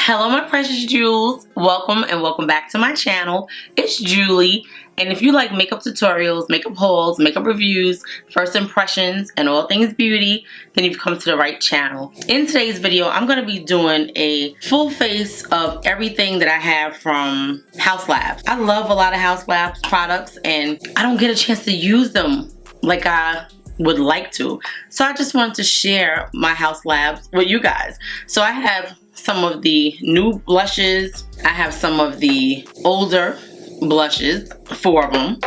Hello my precious jewels, welcome and welcome back to my channel. It's Julie, and if you like makeup tutorials, makeup hauls, makeup reviews, first impressions, and all things beauty, then you've come to the right channel. In today's video, I'm going to be doing a full face of everything that I have from Haus Labs. I love a lot of Haus Labs products and I don't get a chance to use them like I would like to. So I just wanted to share my Haus Labs with you guys. So I have some of the new blushes. I have some of the older blushes, 4 of them.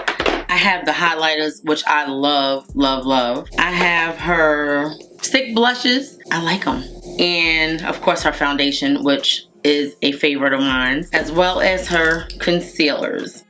I have the highlighters, which I love, love, love. I have her stick blushes. I like them. And of course her foundation, which is a favorite of mine, as well as her concealers.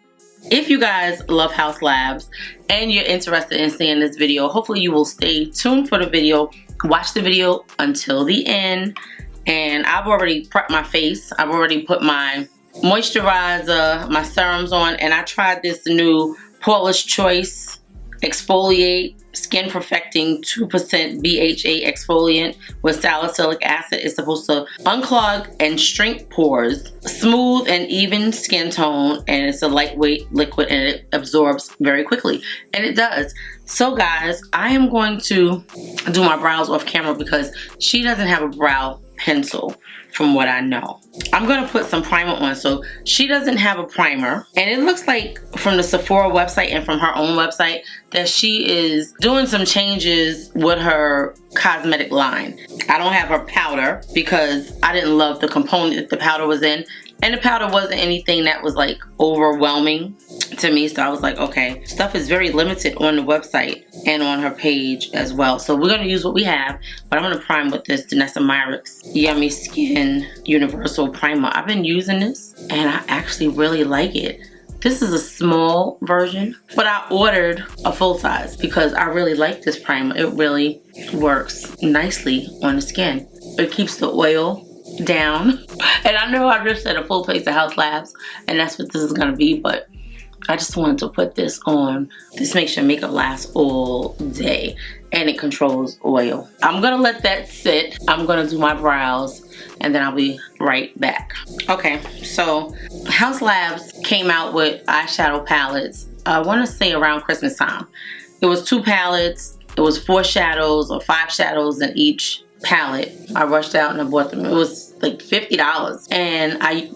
If you guys love Haus Labs and you're interested in seeing this video, hopefully you will stay tuned for the video. Watch the video until the end. And I've already prepped my face. I've already put my moisturizer, my serums on, and I tried this new Paula's Choice Exfoliate Skin Perfecting 2% BHA exfoliant with salicylic acid. It's supposed to unclog and shrink pores, smooth and even skin tone, and it's a lightweight liquid and it absorbs very quickly, and it does. So guys, I am going to do my brows off camera because she doesn't have a brow pencil from what I know. I'm gonna put some primer on. So she doesn't have a primer, and it looks like from the Sephora website and from her own website that she is doing some changes with her cosmetic line. I don't have her powder because I didn't love the component that the powder was in, and the powder wasn't anything that was like overwhelming to me, so I was like, okay, stuff is very limited on the website and on her page as well. So we're gonna use what we have, but I'm gonna prime with this Danessa Myricks Yummy Skin Universal Primer. I've been using this and I actually really like it. This is a small version, but I ordered a full size because I really like this primer. It really works nicely on the skin. It keeps the oil down. And I know I just said a full face of Haus Labs, and that's what this is gonna be, but I just wanted to put this on. This makes your makeup last all day, and it controls oil. I'm gonna let that sit. I'm gonna do my brows, and then I'll be right back. Okay, so Haus Labs came out with eyeshadow palettes, I wanna say around Christmas time. It was 2 palettes. It was 4 shadows or 5 shadows in each palette. I rushed out and I bought them. It was like $50, and I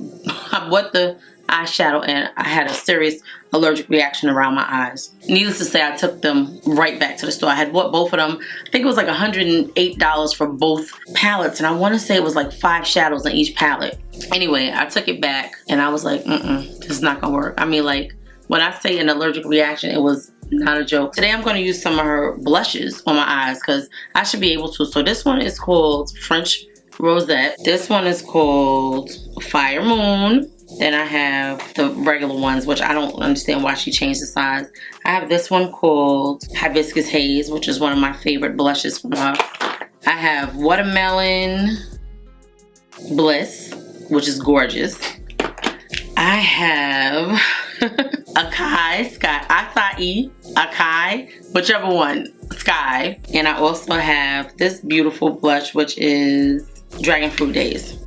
bought the eyeshadow and I had a serious allergic reaction around my eyes. Needless to say, I took them right back to the store. I had bought both of them. I think it was like $108 for both palettes, and I want to say it was like 5 shadows in each palette. Anyway, I took it back and I was like, this is not gonna work. I mean, like, when I say an allergic reaction, it was not a joke. Today I'm going to use some of her blushes on my eyes because I should be able to. So this one is called French Rosette. This one is called Fire Moon. Then I have the regular ones, which I don't understand why she changed the size. I have this one called Hibiscus Haze, which is one of my favorite blushes from her. I have Watermelon Bliss, which is gorgeous. I have Acai, whichever one, Sky. And I also have this beautiful blush, which is Dragon Fruit Days.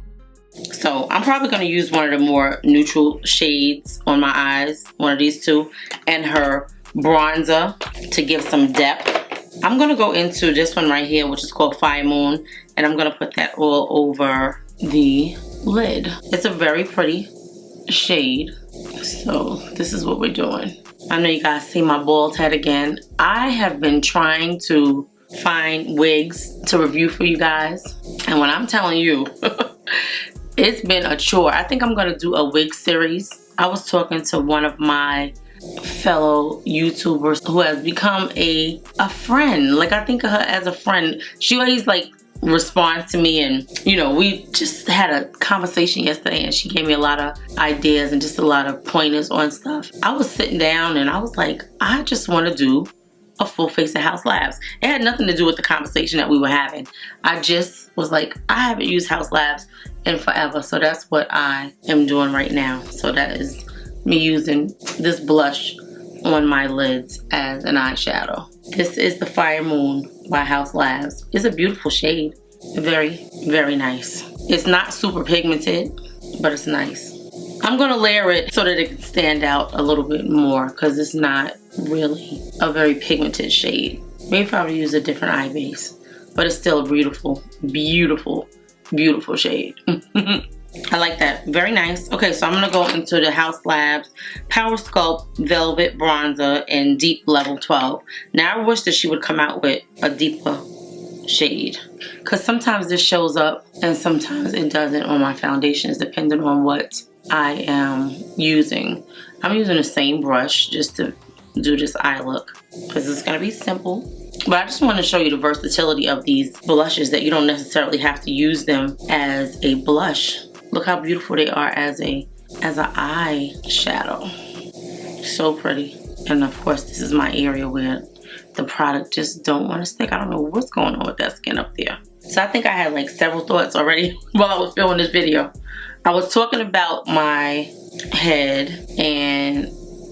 So I'm probably going to use one of the more neutral shades on my eyes, one of these two, and her bronzer to give some depth. I'm going to go into this one right here, which is called Fire Moon, and I'm going to put that all over the lid. It's a very pretty shade. So this is what we're doing. I know you guys see my bald head again. I have been trying to find wigs to review for you guys, and when I'm telling you, it's been a chore. I think I'm gonna do a wig series. I was talking to one of my fellow YouTubers who has become a friend. Like, I think of her as a friend. She always like responds to me, and you know, we just had a conversation yesterday and she gave me a lot of ideas and just a lot of pointers on stuff. I was sitting down and I was like, I just want to do a full face of Haus Labs. It had nothing to do with the conversation that we were having. I just was like, I haven't used Haus Labs in forever, so that's what I am doing right now. So that is me using this blush on my lids as an eyeshadow. This is the Fire Moon by Haus Labs. It's a beautiful shade. Very, very nice. It's not super pigmented, but it's nice. I'm gonna layer it so that it can stand out a little bit more because it's not really a very pigmented shade. Maybe if I would use a different eye base, but it's still a beautiful, beautiful, beautiful shade. I like that. Very nice. Okay, so I'm gonna go into the Haus Labs Power Sculpt Velvet Bronzer in Deep Level 12. Now I wish that she would come out with a deeper shade, because sometimes this shows up and sometimes it doesn't on my foundations depending on what I am using. I'm using the same brush just to do this eye look because it's gonna be simple. But I just want to show you the versatility of these blushes, that you don't necessarily have to use them as a blush. Look how beautiful they are as an eye shadow. So pretty. And of course this is my area where the product just don't want to stick. I don't know what's going on with that skin up there. So I think I had like several thoughts already while I was filming this video. I was talking about my head and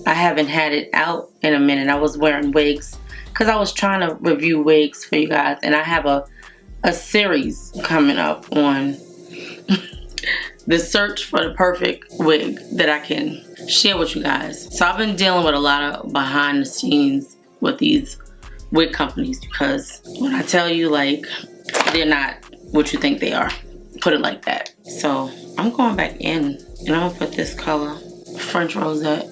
I haven't had it out in a minute. I was wearing wigs because I was trying to review wigs for you guys, and I have a series coming up on the search for the perfect wig that I can share with you guys. So I've been dealing with a lot of behind the scenes with these wig companies, because when I tell you, like, they're not what you think they are. Put it like that. So I'm going back in and I'm gonna put this color French Rosette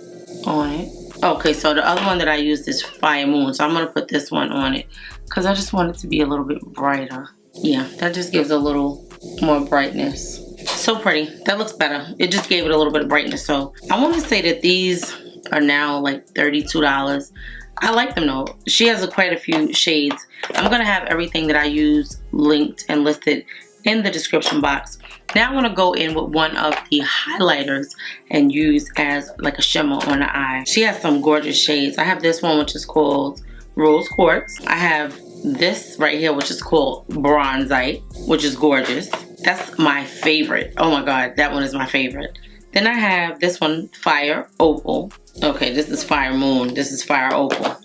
on it. Okay, so the other one that I used is Fire Moon, so I'm gonna put this one on it because I just want it to be a little bit brighter. Yeah, that just gives a little more brightness. So pretty. That looks better. It just gave it a little bit of brightness. So I want to say that these are now like $32. I like them though. She has quite a few shades. I'm gonna have everything that I use linked and listed in the description box. Now I'm gonna go in with one of the highlighters and use as like a shimmer on the eye. She has some gorgeous shades. I have this one, which is called Rose Quartz. I have this right here, which is called Bronzite, which is gorgeous. That's my favorite. Oh my god, that one is my favorite. Then I have this one, Fire Opal. Okay, this is Fire Moon. This is Fire Opal.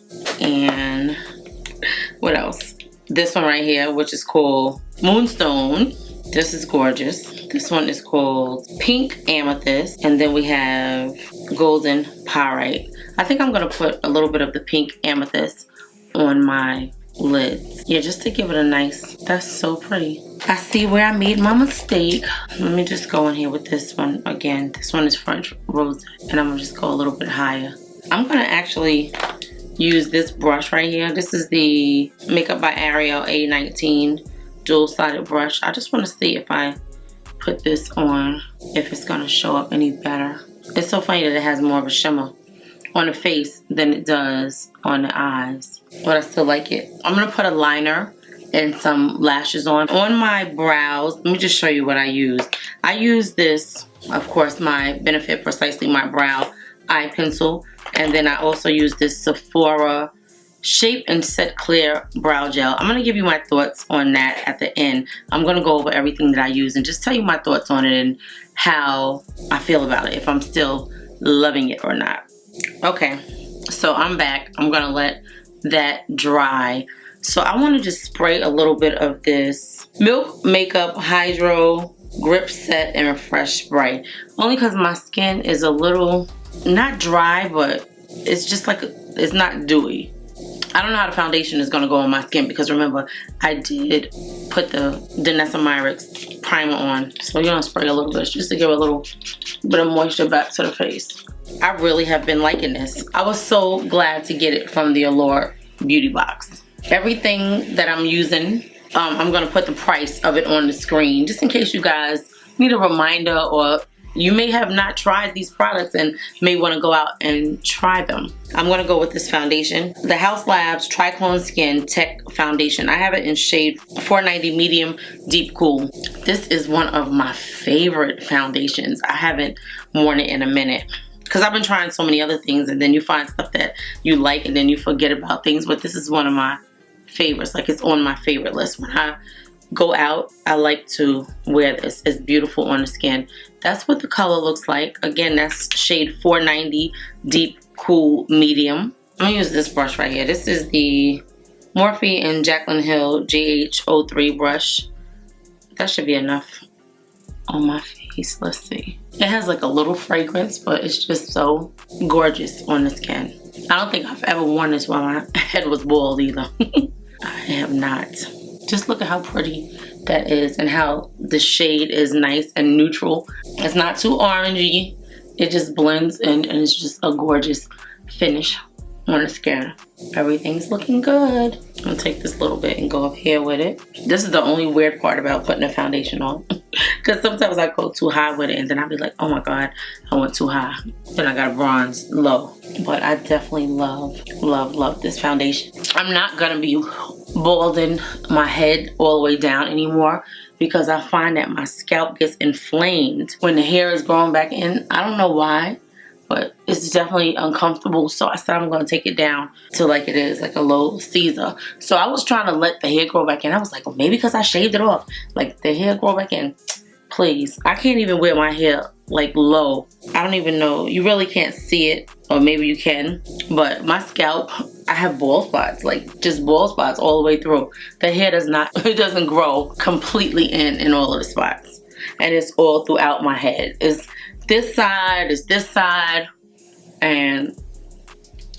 And what else? This one right here, which is called Moonstone. This is gorgeous. This one is called Pink Amethyst. And then we have Golden Pyrite. I think I'm gonna put a little bit of the Pink Amethyst on my lids. Yeah, just to give it a nice, that's so pretty. I see where I made my mistake. Let me just go in here with this one again. This one is French Rose, and I'm gonna just go a little bit higher. I'm gonna actually use this brush right here. This is the Makeup by Ariel A19 dual-sided brush. I just want to see if I put this on, if it's gonna show up any better. It's so funny that it has more of a shimmer on the face than it does on the eyes, but I still like it. I'm gonna put a liner and some lashes on my brows. Let me just show you what I use. I use this, of course, my Benefit Precisely My Brow eye pencil, and then I also use this Sephora Shape and Set Clear brow gel. I'm gonna give you my thoughts on that at the end. I'm gonna go over everything that I use and just tell you my thoughts on it and how I feel about it, if I'm still loving it or not. Okay, so I'm back. I'm gonna let that dry. So I want to just spray a little bit of this Milk Makeup Hydro Grip Set and Refresh Spray, only because my skin is a little, not dry, but it's just like, it's not dewy. I don't know how the foundation is going to go on my skin, because remember, I did put the Danessa Myricks primer on. So you're going to spray a little bit just to give a little bit of moisture back to the face. I really have been liking this. I was so glad to get it from the Allure Beauty Box. Everything that I'm using, I'm going to put the price of it on the screen just in case you guys need a reminder, or you may have not tried these products and may want to go out and try them. I'm going to go with this foundation, the Haus Labs Triclone Skin Tech Foundation. I have it in shade 490 Medium Deep Cool. This is one of my favorite foundations. I haven't worn it in a minute, because I've been trying so many other things, and then you find stuff that you like and then you forget about things. But this is one of my favorites. Like, it's on my favorite list. When I go out, I like to wear this. It's beautiful on the skin. That's what the color looks like. Again, that's shade 490 Deep Cool Medium. I'm gonna use this brush right here. This is the Morphe and Jaclyn Hill JH03 brush. that should be enough on my face. Let's see. It has like a little fragrance, but it's just so gorgeous on the skin. I don't think I've ever worn this while my head was bald either. I have not. Just look at how pretty that is and how the shade is nice and neutral. It's not too orangey. It just blends in and it's just a gorgeous finish on the skin. Everything's looking good. I'm gonna take this little bit and go up here with it. This is the only weird part about putting a foundation on. Because sometimes I go too high with it and then I'll be like, oh my god, I went too high. Then I gotta bronze low. But I definitely love, love, love this foundation. I'm not gonna be balding my head all the way down anymore because I find that my scalp gets inflamed when the hair is growing back in. I don't know why, but it's definitely uncomfortable. So I said I'm going to take it down to like it is, like a low Caesar. So I was trying to let the hair grow back in. I was like, well, maybe because I shaved it off, like the hair grow back in. Please, I can't even wear my hair like low. I don't even know. You really can't see it, or maybe you can, but my scalp, I have bald spots, like just bald spots all the way through. The hair does not, it doesn't grow completely in all of the spots. And it's all throughout my head. It's this side, it's this side. And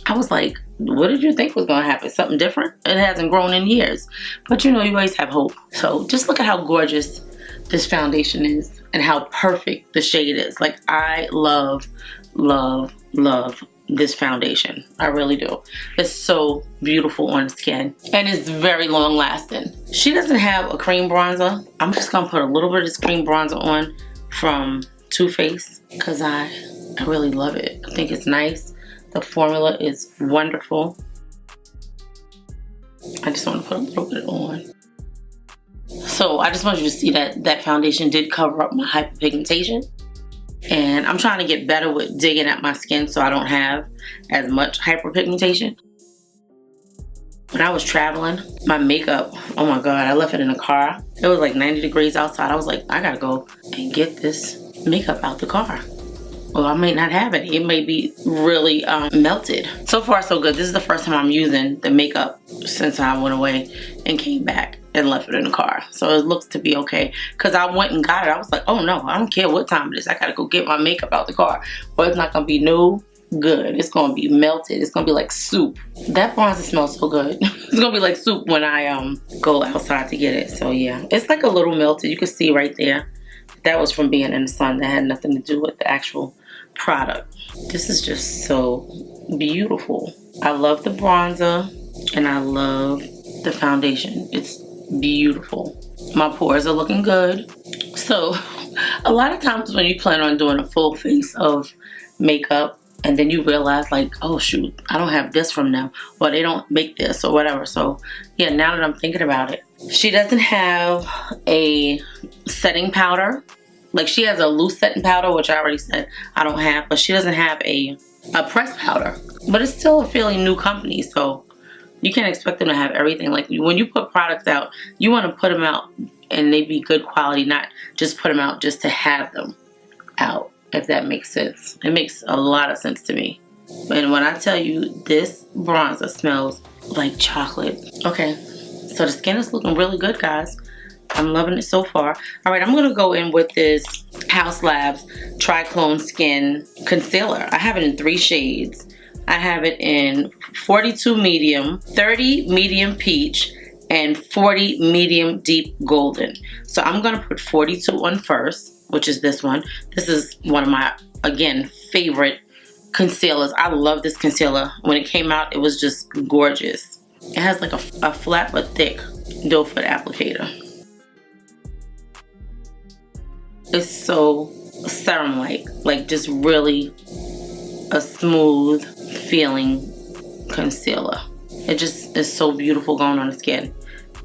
I was like, what did you think was gonna happen? Something different? It hasn't grown in years. But you know, you always have hope. So just look at how gorgeous this foundation is and how perfect the shade is. Like I love, love, love this foundation. I really do. It's so beautiful on the skin and it's very long lasting. She doesn't have a cream bronzer. I'm just gonna put a little bit of this cream bronzer on from Too Faced because I really love it. I think it's nice. The formula is wonderful. I just want to put a little bit on. So I just want you to see that that foundation did cover up my hyperpigmentation. And I'm trying to get better with digging at my skin so I don't have as much hyperpigmentation. When I was traveling, my makeup, oh my god, I left it in the car. It was like 90 degrees outside. I was like, I gotta go and get this makeup out the car. Well, I may not have it. It may be really melted. So far, so good. This is the first time I'm using the makeup since I went away and came back and left it in the car. So it looks to be okay. Because I went and got it. I was like, oh no, I don't care what time it is. I gotta go get my makeup out the car. But it's not gonna be no good. It's gonna be melted. It's gonna be like soup. That bronzer smells so good. It's gonna be like soup when I go outside to get it. So yeah, it's like a little melted. You can see right there. That was from being in the sun. That had nothing to do with the actual product. This is just so beautiful. I love the bronzer and I love the foundation. It's beautiful. My pores are looking good. So a lot of times when you plan on doing a full face of makeup and then you realize like, oh shoot, I don't have this from them, or they don't make this or whatever. So yeah, now that I'm thinking about it, she doesn't have a setting powder. Like she has a loose setting powder, which I already said I don't have, but she doesn't have a pressed powder. But it's still a fairly new company, so you can't expect them to have everything. Like when you put products out, you want to put them out and they be good quality, not just put them out just to have them out, if that makes sense. It makes a lot of sense to me. And when I tell you this bronzer smells like chocolate. Okay, so the skin is looking really good, guys. I'm loving it so far. All right, I'm going to go in with this Haus Labs Triclone Skin Concealer. I have it in 3 shades. I have it in 42 medium, 30 medium peach, and 40 medium deep golden. So I'm going to put 42 on first, which is this one. This is one of my, again, favorite concealers. I love this concealer. When it came out, it was just gorgeous. It has like a flat but thick doe foot applicator. It's so serum-like just really a smooth feeling concealer. It just is so beautiful going on the skin.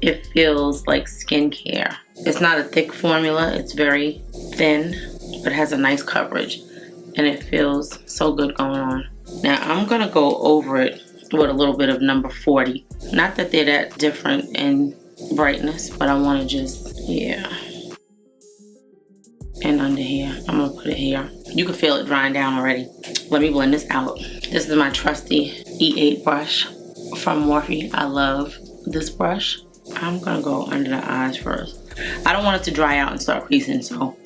It feels like skincare. It's not a thick formula, it's very thin, but it has a nice coverage and it feels so good going on. Now I'm gonna go over it with a little bit of number 40. Not that they're that different in brightness, but I wanna just, yeah. And under here, I'm gonna put it here. You can feel it drying down already. Let me blend this out. This is my trusty E8 brush from Morphe. I love this brush. I'm gonna go under the eyes first. I don't want it to dry out and start creasing, so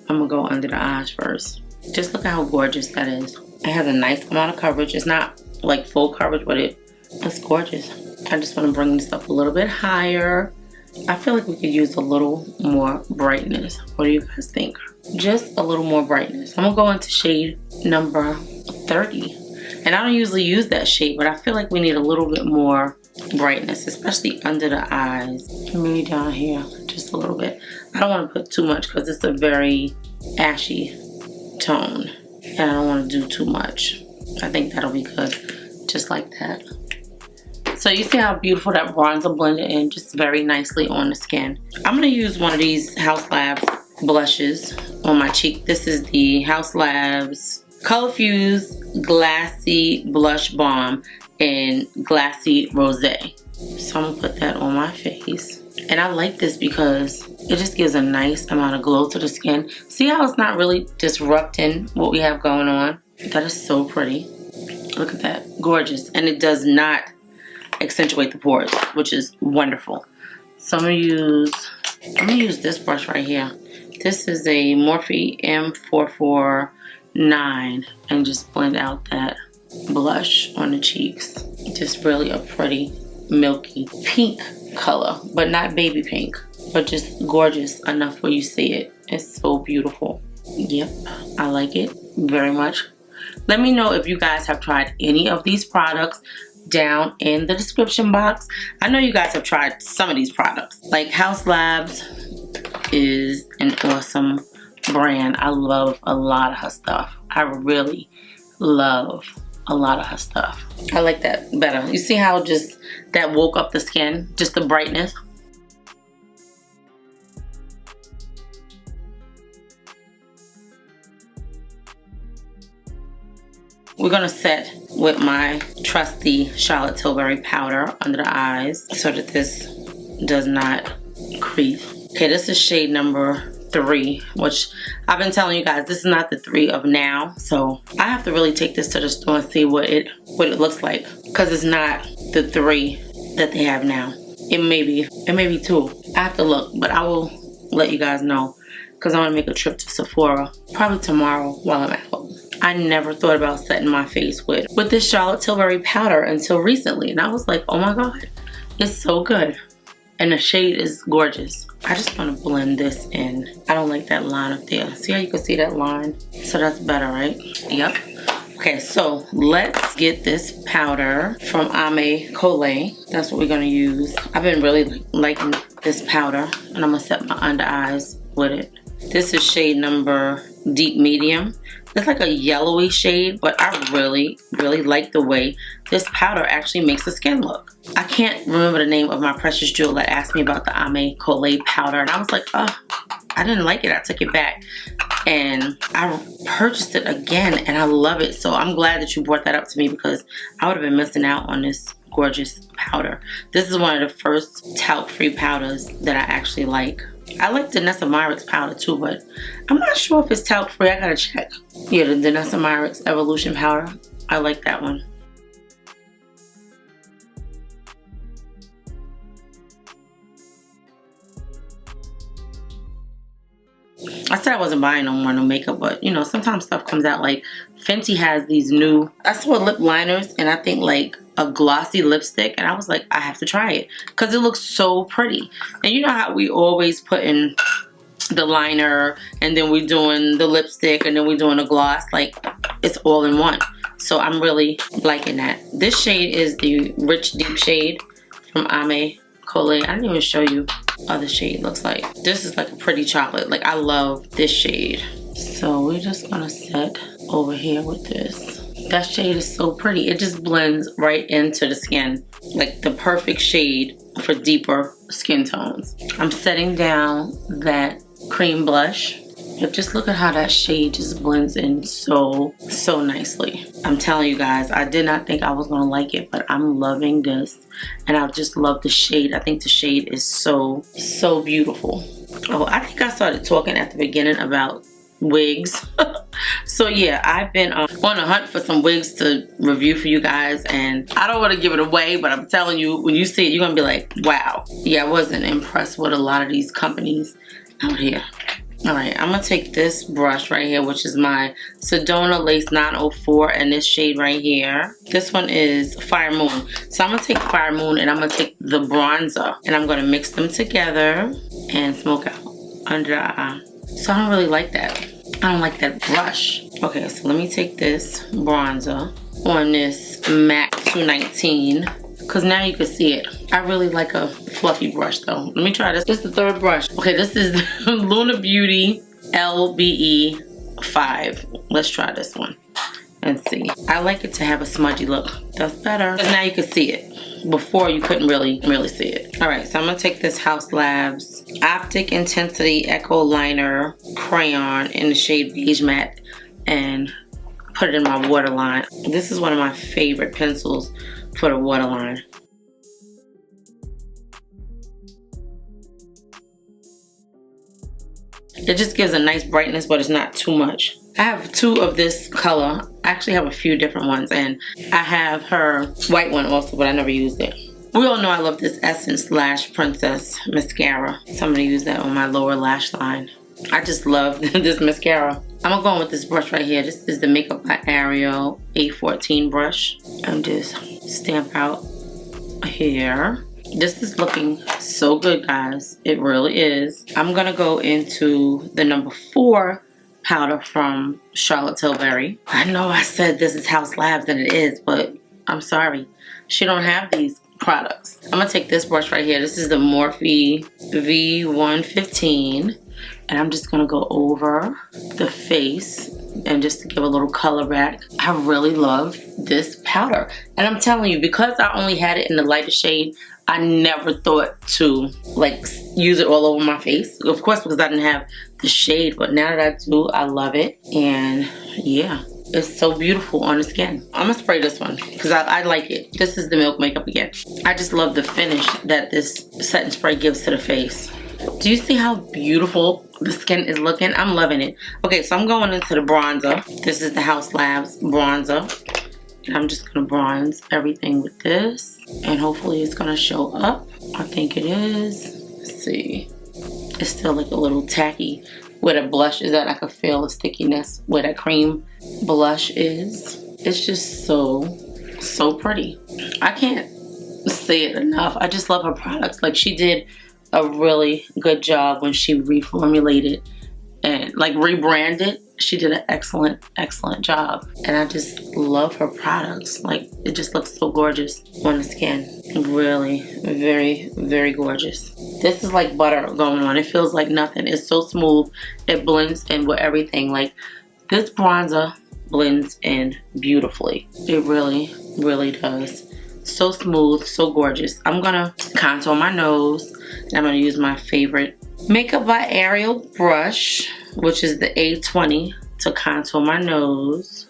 I'm gonna go under the eyes first. Just look at how gorgeous that is. It has a nice amount of coverage. It's not like full coverage, but it's gorgeous. I just want to bring this up a little bit higher. I feel like we could use a little more brightness. What do you guys think? Just a little more brightness. I'm gonna go into shade number 30. And I don't usually use that shade, but I feel like we need a little bit more brightness, especially under the eyes. Maybe down here, just a little bit. I don't want to put too much because it's a very ashy tone. And I don't want to do too much. I think that'll be good, just like that. So you see how beautiful that bronzer blended in just very nicely on the skin. I'm going to use one of these Haus Labs blushes on my cheek. This is the Haus Labs Colorfuse Glassy Blush Balm in Glassy Rosé. So I'm going to put that on my face. And I like this because it just gives a nice amount of glow to the skin. See how it's not really disrupting what we have going on? That is so pretty. Look at that. Gorgeous. And it does not accentuate the pores, which is wonderful. So I'm gonna use this brush right here. This is a Morphe M449 and just blend out that blush on the cheeks. Just really a pretty milky pink color, but not baby pink, but just gorgeous enough where you see it. It's so beautiful. Yep, I like it very much. Let me know if you guys have tried any of these products down in the description box. I know you guys have tried some of these products. Like Haus Labs is an awesome brand. I love a lot of her stuff. I really love a lot of her stuff. I like that better. You see how just that woke up the skin? Just the brightness. We're gonna set with my trusty Charlotte Tilbury powder under the eyes so that this does not crease. Okay, this is shade number 3, which I've been telling you guys, this is not the 3 of now, so I have to really take this to the store and see what it looks like, because it's not the 3 that they have now. It may be 2. I have to look, but I will let you guys know, because I want to make a trip to Sephora probably tomorrow while I'm at home. I never thought about setting my face with this Charlotte Tilbury powder until recently, and I was like, oh my god, it's so good. And the shade is gorgeous. I just want to blend this in. I don't like that line up there. See how you can see that line? So that's better, right? Yep. Okay, so let's get this powder from Ame Colé. That's what we're going to use. I've been really liking this powder, and I'm going to set my under eyes with it. This is shade number Deep Medium. It's like a yellowy shade, but I really, really like the way this powder actually makes the skin look. I can't remember the name of my precious jewel that asked me about the Ame Colé powder, and I was like, oh, I didn't like it. I took it back, and I purchased it again, and I love it. So I'm glad that you brought that up to me, because I would have been missing out on this gorgeous powder. This is one of the first talc-free powders that I actually like. I like the Danessa Myricks powder too, but I'm not sure if it's talc-free. I gotta check. Yeah, the Danessa Myricks Evolution powder. I like that one. I said I wasn't buying no more no makeup, but you know, sometimes stuff comes out. Like Fenty has these new, I saw lip liners and I think like a glossy lipstick, and I was like, I have to try it because it looks so pretty. And you know how we always put in the liner and then we're doing the lipstick and then we're doing a gloss, like it's all in one. So I'm really liking that. This shade is the Rich Deep shade from Ame Colé. I didn't even show you how the shade looks like. This is like a pretty chocolate. Like I love this shade. So we're just gonna set over here with this. That shade is so pretty. It just blends right into the skin. Like the perfect shade for deeper skin tones. I'm setting down that cream blush. But just look at how that shade just blends in so nicely. I'm telling you guys, I did not think I was gonna like it, but I'm loving this. And I just love the shade. I think the shade is so beautiful. Oh, I think I started talking at the beginning about wigs. So yeah, I've been on a hunt for some wigs to review for you guys, and I don't want to give it away, but I'm telling you, when you see it, you're gonna be like, wow. Yeah, I wasn't impressed with a lot of these companies out here. Alright, I'm gonna take this brush right here, which is my Sedona Lace 904, and this shade right here. This one is Fire Moon. So I'm gonna take Fire Moon and I'm gonna take the bronzer and I'm gonna mix them together and smoke out under the eye. So I don't really like that. I don't like that brush. Okay, so let me take this bronzer on this MAC 219. Because now you can see it. I really like a fluffy brush though. Let me try this. This is the third brush. Okay, this is the Luna Beauty LBE 5. Let's try this one and see. I like it to have a smudgy look. That's better. Because now you can see it. Before you couldn't really see it. Alright, so I'm going to take this Haus Labs Optic Intensity Echo Liner Crayon in the shade Beige Matte and put it in my waterline. This is one of my favorite pencils for the waterline. It just gives a nice brightness, but it's not too much. I have two of this color. I actually have a few different ones, and I have her white one also, but I never used it. We all know I love this Essence Lash Princess mascara. So I'm gonna use that on my lower lash line. I just love this mascara. I'm gonna go in with this brush right here. This is the Makeup by Ariel A14 brush. And just stamp out here. This is looking so good, guys. It really is. I'm gonna go into the number 4 powder from Charlotte Tilbury. I know I said this is Haus Labs and it is, but I'm sorry. She don't have these products. I'm gonna take this brush right here. This is the Morphe V115. And I'm just gonna go over the face and just to give a little color back. I really love this powder. And I'm telling you, because I only had it in the lighter shade, I never thought to like use it all over my face. Of course, because I didn't have the shade, but now that I do, I love it. And yeah, it's so beautiful on the skin. I'm gonna spray this one because I like it. This is the Milk Makeup again. I just love the finish that this setting spray gives to the face. Do you see how beautiful the skin is looking? I'm loving it. Okay, so I'm going into the bronzer. This is the Haus Labs bronzer. And I'm just gonna bronze everything with this. And hopefully it's gonna show up. I think it is. Let's see. It's still like a little tacky. Where the blush is at, I can feel the stickiness where that cream blush is. It's just so pretty. I can't say it enough. I just love her products. Like, she did a really good job when she reformulated and like rebranded. She did an excellent job, and I just love her products. Like, it just looks so gorgeous on the skin. Really very gorgeous. This is like butter going on. It feels like nothing. It's so smooth. It blends in with everything. Like, this bronzer blends in beautifully. It really does. So smooth, so gorgeous. I'm gonna contour my nose, and I'm gonna use my favorite Makeup by Ariel brush, which is the A20, to contour my nose.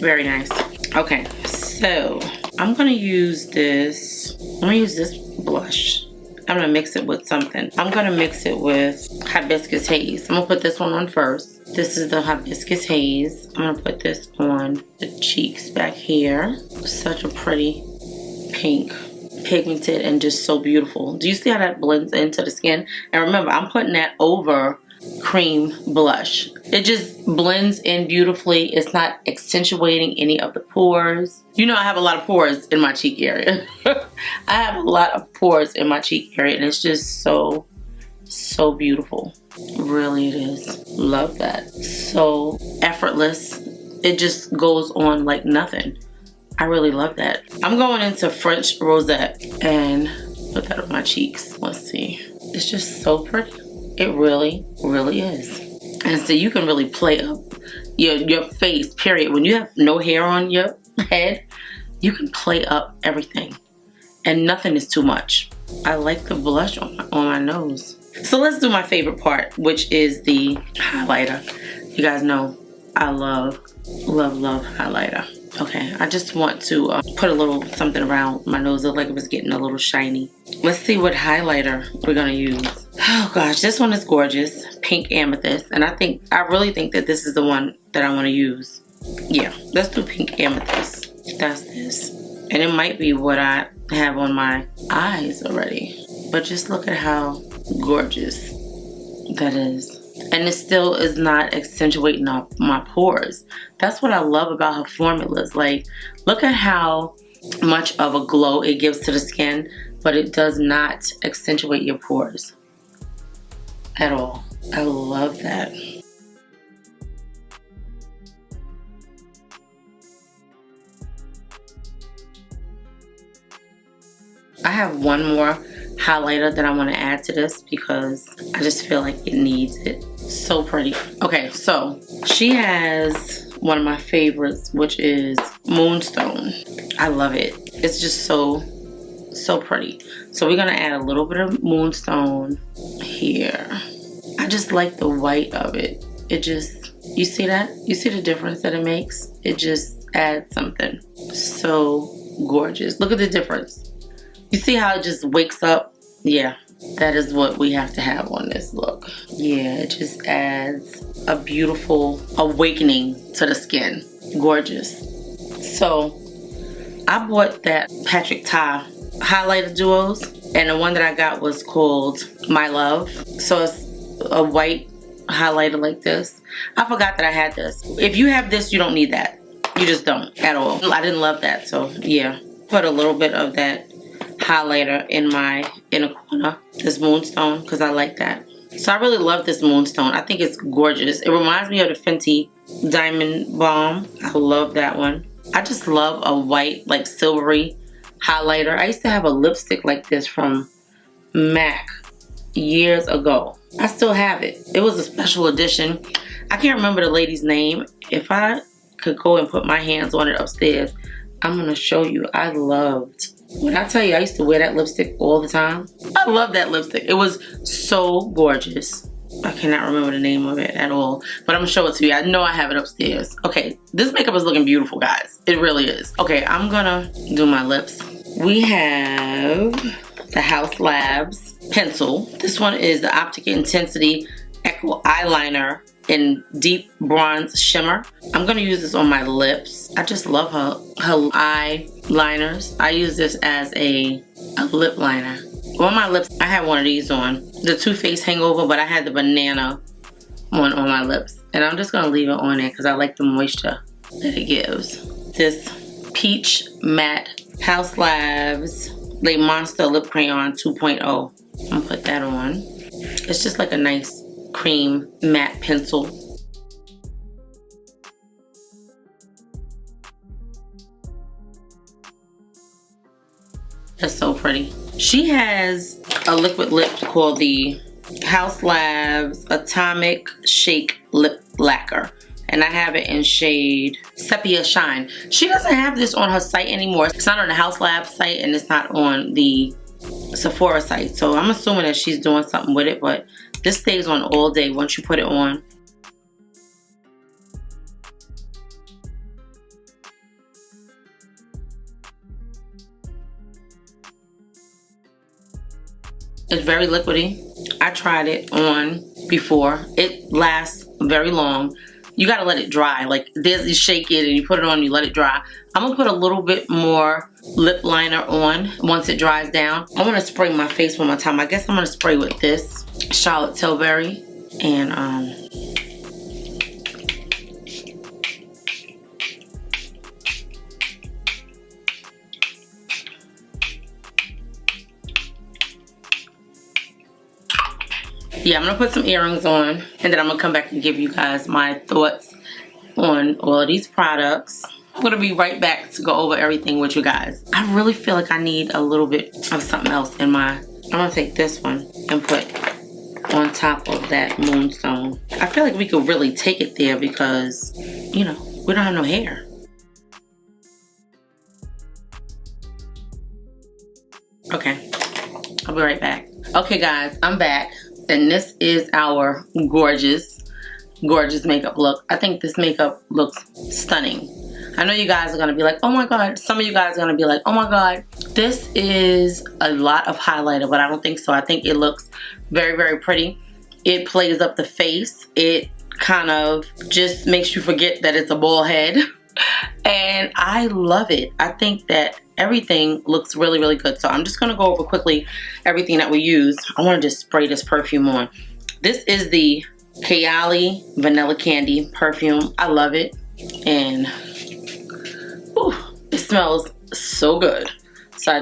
Very nice. Okay, so I'm gonna use this. I'm gonna use this blush. I'm gonna mix it with something. I'm gonna mix it with Hibiscus Haze. I'm gonna put this one on first. This is the Hibiscus Haze. I'm gonna put this on the cheeks back here. Such a pretty pink, pigmented, and just so beautiful. Do you see how that blends into the skin? And remember, I'm putting that over cream blush. It just blends in beautifully. It's not accentuating any of the pores. You know, I have a lot of pores in my cheek area. I have a lot of pores in my cheek area, and it's just so beautiful. Really, it is. Love that. So effortless. It just goes on like nothing. I really love that. I'm going into French Rosette and put that on my cheeks. Let's see. It's just so pretty. It really is. And so you can really play up your face, period. When you have no hair on your head, you can play up everything. And nothing is too much. I like the blush on my nose. So let's do my favorite part, which is the highlighter. You guys know I love highlighter. Okay, I just want to put a little something around my nose. Look like it was getting a little shiny. Let's see what highlighter we're gonna use. Oh gosh, this one is gorgeous. Pink amethyst. And I really think that this is the one that I want to use. Yeah, let's do pink amethyst. That's this. And it might be what I have on my eyes already. But just look at how gorgeous that is. And it still is not accentuating my pores. That's what I love about her formulas. Like, look at how much of a glow it gives to the skin, but it does not accentuate your pores at all. I love that. I have one more highlighter that I want to add to this because I just feel like it needs it. So pretty. Okay, so she has one of my favorites, which is Moonstone. I love it. It's just so pretty. So we're gonna add a little bit of Moonstone here. I just like the white of it. It just, you see that? You see the difference that it makes? It just adds something so gorgeous. Look at the difference. You see how it just wakes up? Yeah, that is what we have to have on this look. Yeah, it just adds a beautiful awakening to the skin. Gorgeous. So I bought that Patrick Ta highlighter duos, and the one that I got was called My Love. So it's a white highlighter like this. I forgot that I had this. If you have this, you don't need that. You just don't at all. I didn't love that, so yeah. Put a little bit of that highlighter in my inner corner, this Moonstone, because I like that. So I really love this Moonstone. I think it's gorgeous. It reminds me of the Fenty Diamond Balm. I love that one. I just love a white, like silvery highlighter. I used to have a lipstick like this from MAC years ago. I still have it. It was a special edition. I can't remember the lady's name. If I could go and put my hands on it upstairs, I'm going to show you. I loved. When I tell you I used to wear that lipstick all the time, I love that lipstick. It was so gorgeous. I cannot remember the name of it at all, but I'm gonna show it to you. I know I have it upstairs. Okay, this makeup is looking beautiful, guys. It really is. Okay, I'm gonna do my lips. We have the Haus Labs pencil. This one is the Optic Intensity Echo Eyeliner in Deep Bronze Shimmer. I'm gonna use this on my lips. I just love her eyeliners. I use this as a lip liner. On my lips, I have one of these on. The Too Faced Hangover, but I had the banana one on my lips. And I'm just gonna leave it on there because I like the moisture that it gives. This Peach Matte Haus Labs Le Monster Lip Crayon 2.0. I'm gonna put that on. It's just like a nice cream matte pencil. That's so pretty. She has a liquid lip called the Haus Labs Atomic Shake Lip Lacquer. And I have it in shade Sepia Shine. She doesn't have this on her site anymore. It's not on the Haus Labs site and it's not on the Sephora site. So I'm assuming that she's doing something with it, but this stays on all day once you put it on. It's very liquidy. I tried it on before. It lasts very long. You gotta let it dry. Like, you shake it and you put it on, you let it dry. I'm gonna put a little bit more lip liner on once it dries down. I wanna spray my face one more time. I guess I'm gonna spray with this Charlotte Tilbury and yeah, I'm gonna put some earrings on and then I'm gonna come back and give you guys my thoughts on all of these products. I'm gonna be right back to go over everything with you guys. I really feel like I need a little bit of something else in my, I'm gonna take this one and put on top of that moonstone. I feel like we could really take it there because, you know, we don't have no hair. Okay, I'll be right back. Okay guys, I'm back, and this is our gorgeous makeup look. I think this makeup looks stunning. I know you guys are gonna be like, oh my god. Some of you guys are gonna be like, oh my god, this is a lot of highlighter, but I don't think so. I think it looks very, very pretty. It plays up the face. It kind of just makes you forget that it's a bald head. And I love it. I think that everything looks really, really good. So I'm just gonna go over quickly everything that we use. I wanna just spray this perfume on. This is the Kayali Vanilla Candy perfume. I love it. And ooh, it smells so good. So I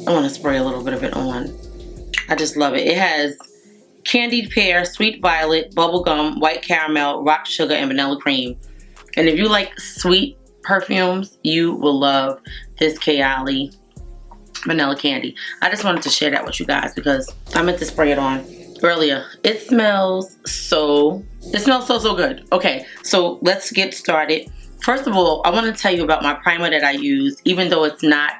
want to spray a little bit of it on. I just love it. It has candied pear, sweet violet, bubblegum, white caramel, rock sugar, and vanilla cream. And if you like sweet perfumes, you will love this Kayali Vanilla Candy. I just wanted to share that with you guys because I meant to spray it on earlier. It smells so good. Okay, so let's get started. First of all, I want to tell you about my primer that I use, even though it's not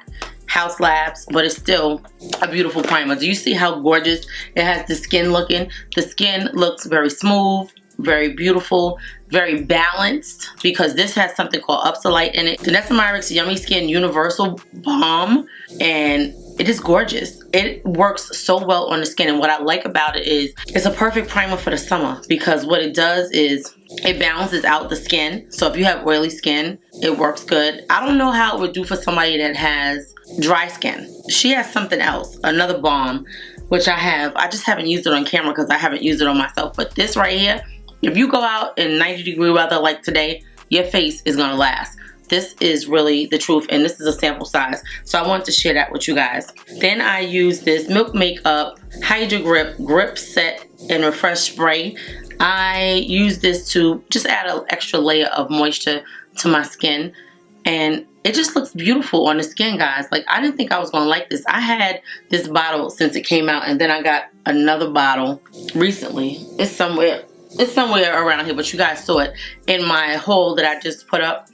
Haus Labs, but it's still a beautiful primer. Do you see how gorgeous it has the skin looking? The skin looks very smooth, very beautiful, very balanced, because this has something called Upsolite in it. The Nesmyric's Yummy Skin Universal Balm, and it is gorgeous. It works so well on the skin, and what I like about it is it's a perfect primer for the summer because what it does is it balances out the skin. So if you have oily skin, it works good. I don't know how it would do for somebody that has dry skin. She has something else, another balm, which I have. I just haven't used it on camera because I haven't used it on myself. But this right here, if you go out in 90-degree weather like today, your face is gonna last. This is really the truth, and this is a sample size. So I wanted to share that with you guys. Then I use this Milk Makeup Hydra Grip Set and Refresh Spray. I use this to just add an extra layer of moisture to my skin, and it just looks beautiful on the skin, guys. Like, I didn't think I was gonna like this. I had this bottle since it came out, and then I got another bottle recently. It's somewhere around here, but you guys saw it in my haul that I just put up.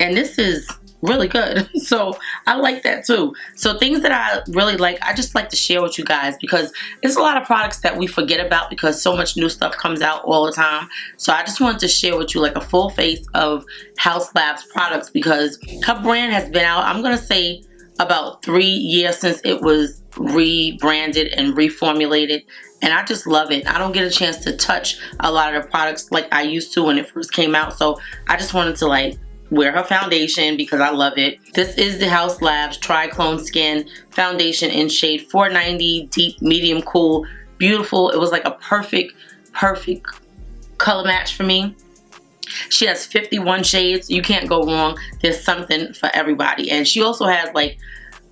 And this is really good. So I like that too. So things that I really like, I just like to share with you guys because there's a lot of products that we forget about because so much new stuff comes out all the time. So I just wanted to share with you like a full face of Haus Labs products because her brand has been out, I'm gonna say about 3 years since it was rebranded and reformulated. And I just love it. I don't get a chance to touch a lot of the products like I used to when it first came out. So I just wanted to like wear her foundation because I love it. This is the Haus Labs Triclone Skin Foundation in shade 490, deep, medium, cool, beautiful. It was like a perfect color match for me. She has 51 shades. You can't go wrong. There's something for everybody. And she also has like,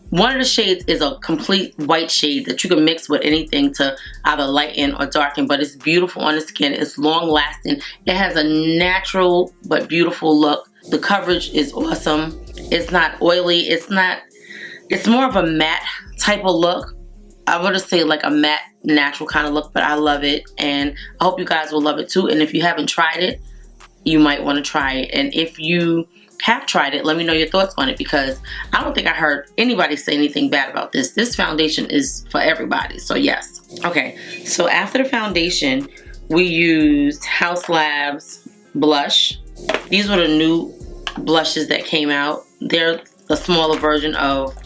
one of the shades is a complete white shade that you can mix with anything to either lighten or darken, but it's beautiful on the skin. It's long lasting. It has a natural but beautiful look. The coverage is awesome. It's not oily. It's more of a matte type of look. I would say like a matte natural kind of look, but I love it. And I hope you guys will love it too. And if you haven't tried it, you might want to try it. And if you have tried it, let me know your thoughts on it because I don't think I heard anybody say anything bad about this. This foundation is for everybody, so yes. Okay, so after the foundation, we used Haus Labs blush. These were the new blushes that came out. They're a smaller version of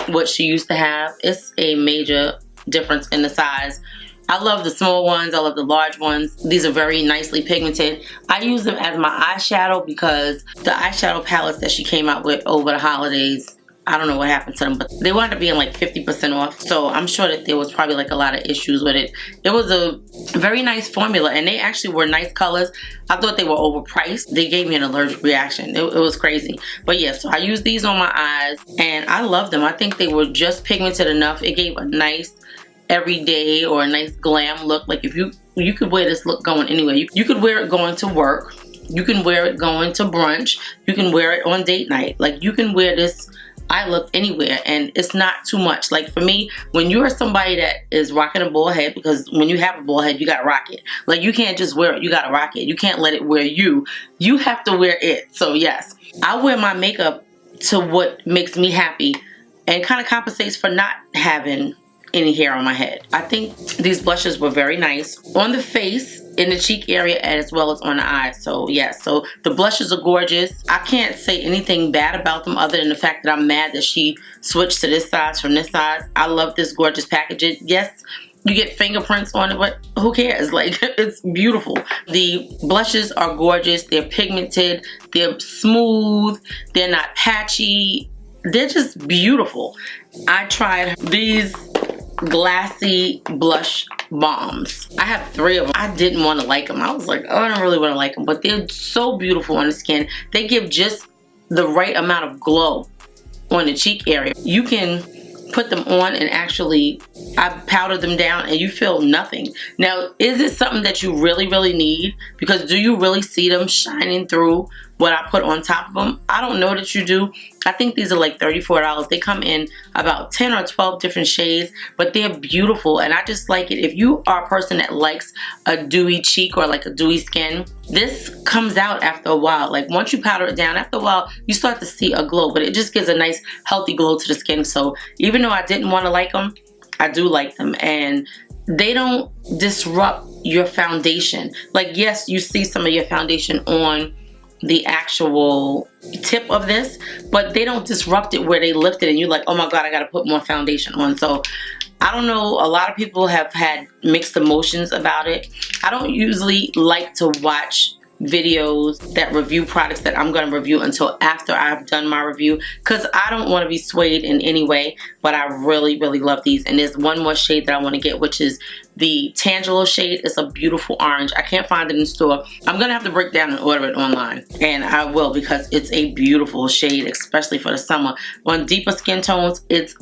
what she used to have. It's a major difference in the size. I love the small ones. I love the large ones. These are very nicely pigmented. I use them as my eyeshadow because the eyeshadow palettes that she came out with over the holidays, I don't know what happened to them, but they wound up being like 50% off. So I'm sure that there was probably like a lot of issues with it. It was a very nice formula and they actually were nice colors. I thought they were overpriced. They gave me an allergic reaction. It was crazy. But yeah, so I used these on my eyes and I love them. I think they were just pigmented enough. It gave a nice everyday or a nice glam look. Like if you could wear this look going anywhere. You could wear it going to work. You can wear it going to brunch. You can wear it on date night. Like you can wear this eye look anywhere, and it's not too much. Like for me, when you're somebody that is rocking a bald head, because when you have a bald head, you gotta rock it. Like you can't just wear it, you gotta rock it. You can't let it wear you. You have to wear it. So yes, I wear my makeup to what makes me happy and kind of compensates for not having any hair on my head. I think these blushes were very nice on the face, in the cheek area, as well as on the eyes. So yes, so the blushes are gorgeous. I can't say anything bad about them other than the fact that I'm mad that she switched to this size from this size. I love this gorgeous packaging. Yes, you get fingerprints on it, but who cares? Like, it's beautiful. The blushes are gorgeous. They're pigmented. They're smooth. They're not patchy. They're just beautiful. I tried these glassy blush bombs. I have 3 of them. I didn't want to like them. I was like, oh, I don't really want to like them, but they're so beautiful on the skin. They give just the right amount of glow on the cheek area. You can put them on and actually, I powdered them down and you feel nothing. Now, is it something that you really, really need? Because do you really see them shining through what I put on top of them? I don't know that you do. I think these are like $34. They come in about 10 or 12 different shades, but they're beautiful, and I just like it. If you are a person that likes a dewy cheek or like a dewy skin, this comes out after a while. Like once you powder it down, after a while, you start to see a glow, but it just gives a nice healthy glow to the skin. So even though I didn't want to like them, I do like them, and they don't disrupt your foundation. Like yes, you see some of your foundation on the actual tip of this, but they don't disrupt it where they lift it and you're like, oh my god, I gotta put more foundation on. So I don't know, a lot of people have had mixed emotions about it. I don't usually like to watch videos that review products that I'm going to review until after I've done my review, because I don't want to be swayed in any way, but I really, really love these. And there's one more shade that I want to get, which is the Tangelo shade. It's a beautiful orange. I can't find it in store. I'm going to have to break down and order it online, and I will, because it's a beautiful shade, especially for the summer. On deeper skin tones, it's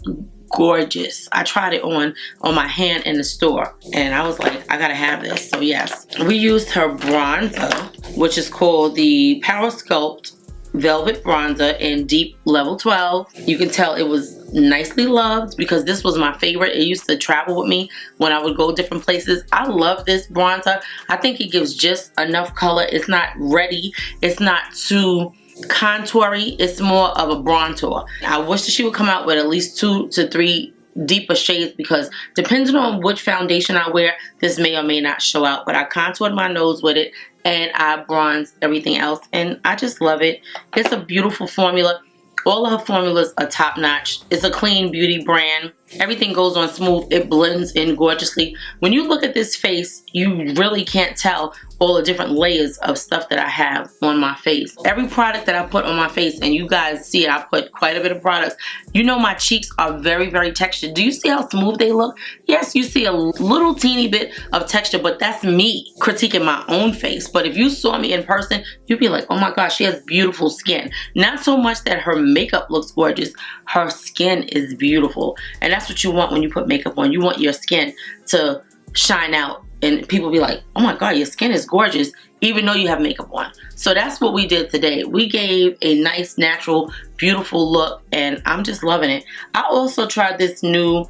gorgeous. I tried it on my hand in the store and I was like, I gotta have this. So yes, we used her bronzer, which is called the Power Sculpt Velvet Bronzer in Deep Level 12. You can tell it was nicely loved because this was my favorite. It used to travel with me when I would go different places. I love this bronzer. I think it gives just enough color. It's not ready. It's not too contoury. It's more of a bronzer. I wish that she would come out with at least 2 to 3 deeper shades, because depending on which foundation I wear, this may or may not show out. But I contoured my nose with it and I bronzed everything else, and I just love it. It's a beautiful formula. All of her formulas are top notch. It's a clean beauty brand. Everything goes on smooth. It blends in gorgeously. When you look at this face, you really can't tell all the different layers of stuff that I have on my face. Every product that I put on my face, and you guys see I put quite a bit of products, you know my cheeks are very, very textured. Do you see how smooth they look? Yes, you see a little teeny bit of texture, but that's me critiquing my own face. But if you saw me in person, you'd be like, oh my gosh, she has beautiful skin. Not so much that her makeup looks gorgeous, her skin is beautiful. And that's what you want when you put makeup on. You want your skin to shine out and people be like, oh my god, your skin is gorgeous, even though you have makeup on. So that's what we did today. We gave a nice, natural, beautiful look, and I'm just loving it. I also tried this new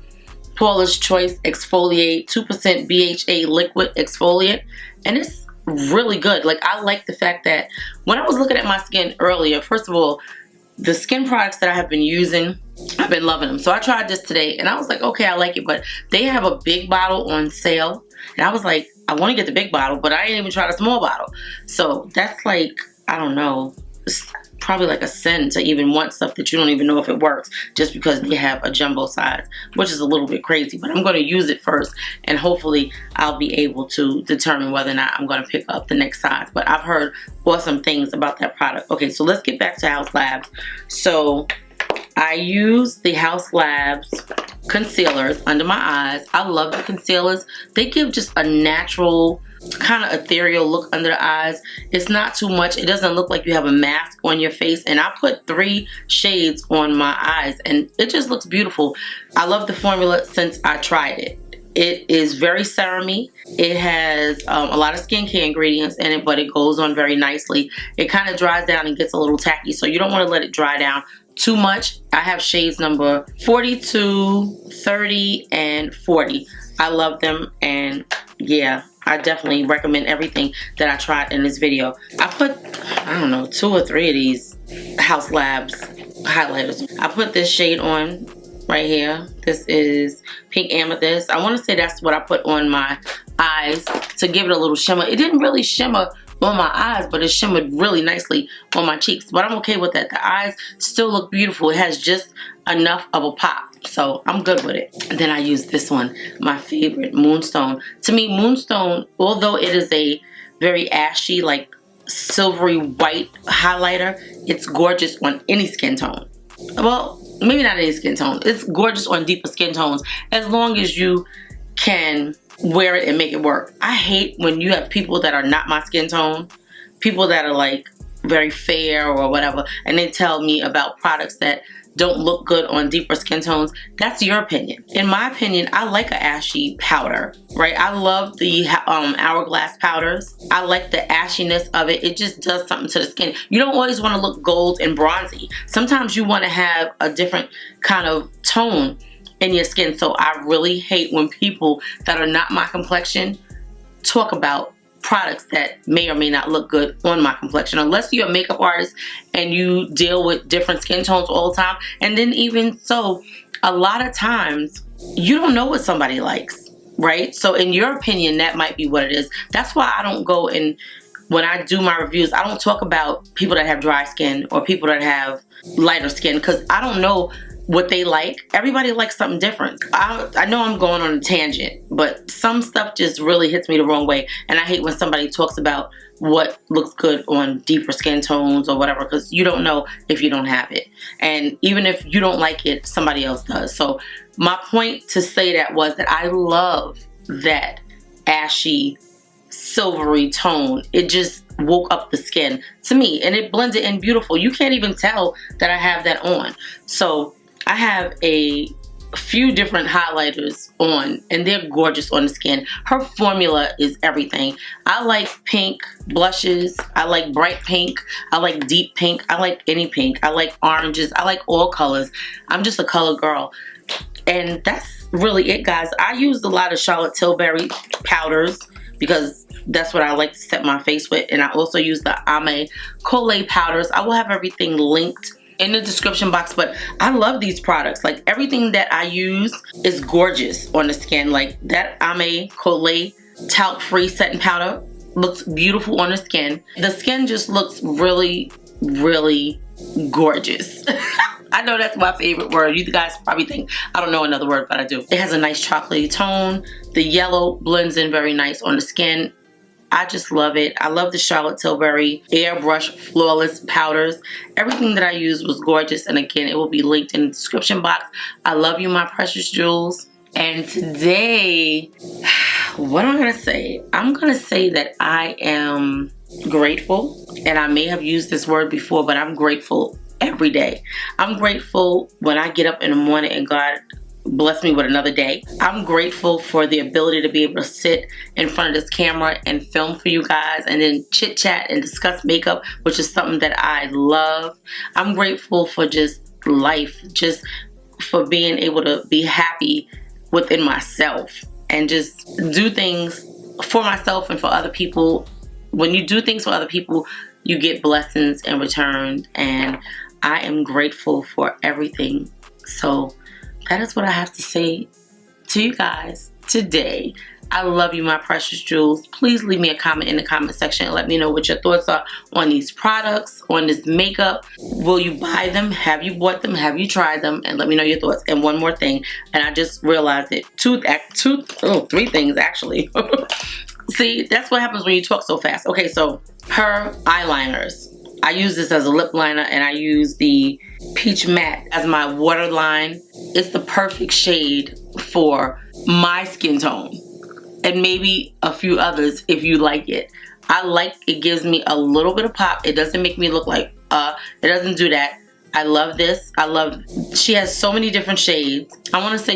Paula's Choice Exfoliate 2% BHA liquid exfoliant, and it's really good. Like, I like the fact that when I was looking at my skin earlier, first of all, the skin products that I have been using, I've been loving them. So I tried this today and I was like, okay, I like it, but they have a big bottle on sale. And I was like, I want to get the big bottle, but I ain't even tried a small bottle. So that's like, I don't know, it's probably like a sin to even want stuff that you don't even know if it works just because they have a jumbo size, which is a little bit crazy. But I'm going to use it first and hopefully I'll be able to determine whether or not I'm going to pick up the next size. But I've heard awesome things about that product. Okay, so let's get back to Haus Labs. So I use the Haus Labs concealers under my eyes. I love the concealers. They give just a natural kind of ethereal look under the eyes. It's not too much. It doesn't look like you have a mask on your face. And I put 3 shades on my eyes and it just looks beautiful. I love the formula since I tried it. It is very serum-y. It has a lot of skincare ingredients in it, but it goes on very nicely. It kind of dries down and gets a little tacky, so you don't want to let it dry down too much. I have shades number 42, 30, and 40. I love them, and yeah, I definitely recommend everything that I tried in this video. I put, I don't know, 2 or 3 of these Haus Labs highlighters. I put this shade on right here. This is Pink Amethyst. I want to say that's what I put on my eyes to give it a little shimmer. It didn't really shimmer on my eyes, but it shimmered really nicely on my cheeks. But I'm okay with that. The eyes still look beautiful. It has just enough of a pop. So I'm good with it. And then I use this one, my favorite, Moonstone. To me, Moonstone, although it is a very ashy, like silvery white highlighter, it's gorgeous on any skin tone. Well, maybe not any skin tone. It's gorgeous on deeper skin tones as long as you can wear it and make it work. I hate when you have people that are not my skin tone, people that are like very fair or whatever, and they tell me about products that don't look good on deeper skin tones. That's your opinion. In my opinion, I like an ashy powder, right? I love the Hourglass powders. I like the ashiness of it. It just does something to the skin. You don't always want to look gold and bronzy. Sometimes you want to have a different kind of tone in your skin. So I really hate when people that are not my complexion talk about products that may or may not look good on my complexion, unless you're a makeup artist and you deal with different skin tones all the time. And then even so, a lot of times you don't know what somebody likes, right? So in your opinion, that might be what it is. That's why I don't go and when I do my reviews, I don't talk about people that have dry skin or people that have lighter skin, because I don't know what they like. Everybody likes something different. I know I'm going on a tangent, but some stuff just really hits me the wrong way, and I hate when somebody talks about what looks good on deeper skin tones or whatever, because you don't know if you don't have it, and even if you don't like it, somebody else does. So my point to say that was that I love that ashy silvery tone. It just woke up the skin to me, and it blended in beautiful. You can't even tell that I have that on. So I have a few different highlighters on, and they're gorgeous on the skin. Her formula is everything. I like pink blushes. I like bright pink. I like deep pink. I like any pink. I like oranges. I like all colors. I'm just a color girl. And that's really it, guys. I used a lot of Charlotte Tilbury powders because that's what I like to set my face with. And I also use the Ame Colé powders. I will have everything linked in the description box, but I love these products. Like, everything that I use is gorgeous on the skin. Like that Ame Colé Talc-Free setting powder looks beautiful on the skin. The skin just looks really, really gorgeous. I know that's my favorite word. You guys probably think I don't know another word, but I do. It has a nice chocolatey tone. The yellow blends in very nice on the skin. I just love it. I love the Charlotte Tilbury Airbrush Flawless powders. Everything that I used was gorgeous, and again, it will be linked in the description box. I love you, my precious jewels. And today, what am I gonna say? I'm gonna say that I am grateful, and I may have used this word before, but I'm grateful every day. I'm grateful when I get up in the morning and God bless me with another day. I'm grateful for the ability to be able to sit in front of this camera and film for you guys, and then chit chat and discuss makeup, which is something that I love. I'm grateful for just life, just for being able to be happy within myself and just do things for myself and for other people. When you do things for other people, you get blessings in return, and I am grateful for everything. So that is what I have to say to you guys today. I love you, my precious jewels. Please leave me a comment in the comment section and let me know what your thoughts are on these products, on this makeup. Will you buy them? Have you bought them? Have you tried them? And let me know your thoughts. And one more thing, and I just realized it. Three things actually. See, that's what happens when you talk so fast. Okay, so her eyeliners. I use this as a lip liner, and I use the Peach Matte as my waterline. It's the perfect shade for my skin tone, and maybe a few others if you like it. I like it. Gives me a little bit of pop. It doesn't make me look like it doesn't do that. I love this. She has so many different shades. I want to say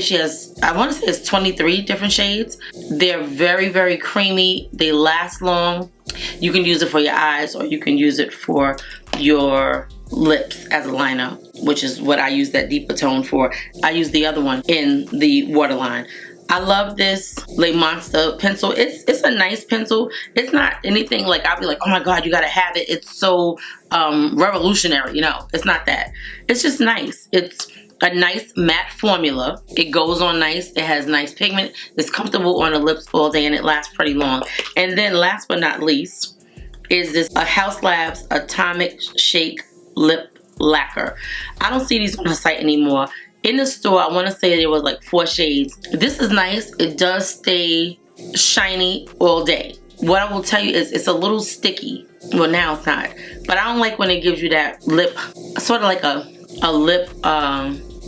it's 23 different shades. They're very, very creamy. They last long. You can use it for your eyes, or you can use it for your lips as a liner, which is what I use that deeper tone for. I use the other one in the waterline. I love this Le Monster pencil. It's a nice pencil. It's not anything like I'll be like, oh my god, you gotta have it. It's so revolutionary. You know, it's not that. It's just nice. It's a nice matte formula. It goes on nice. It has nice pigment. It's comfortable on the lips all day and it lasts pretty long. And then last but not least is this Haus Labs Atomic Shake Lip Lacquer. I don't see these on the site anymore. In the store, I want to say there was like 4 shades. This is nice. It does stay shiny all day. What I will tell you is it's a little sticky. Well, now it's not. But I don't like when it gives you that lip, sort of like a lip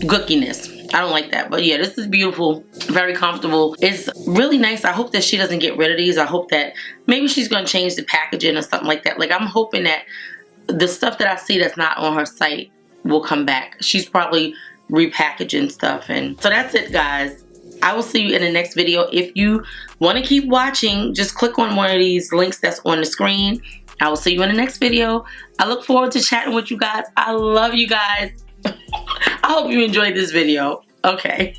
gookiness. I don't like that. But yeah, this is beautiful. Very comfortable. It's really nice. I hope that she doesn't get rid of these. I hope that maybe she's going to change the packaging or something like that. Like, I'm hoping that the stuff that I see that's not on her site will come back. She's probably repackaging stuff. And so that's it, guys. I will see you in the next video. If you want to keep watching, just click on one of these links that's on the screen. I will see you in the next video. I look forward to chatting with you guys. I love you guys. I hope you enjoyed this video. Okay.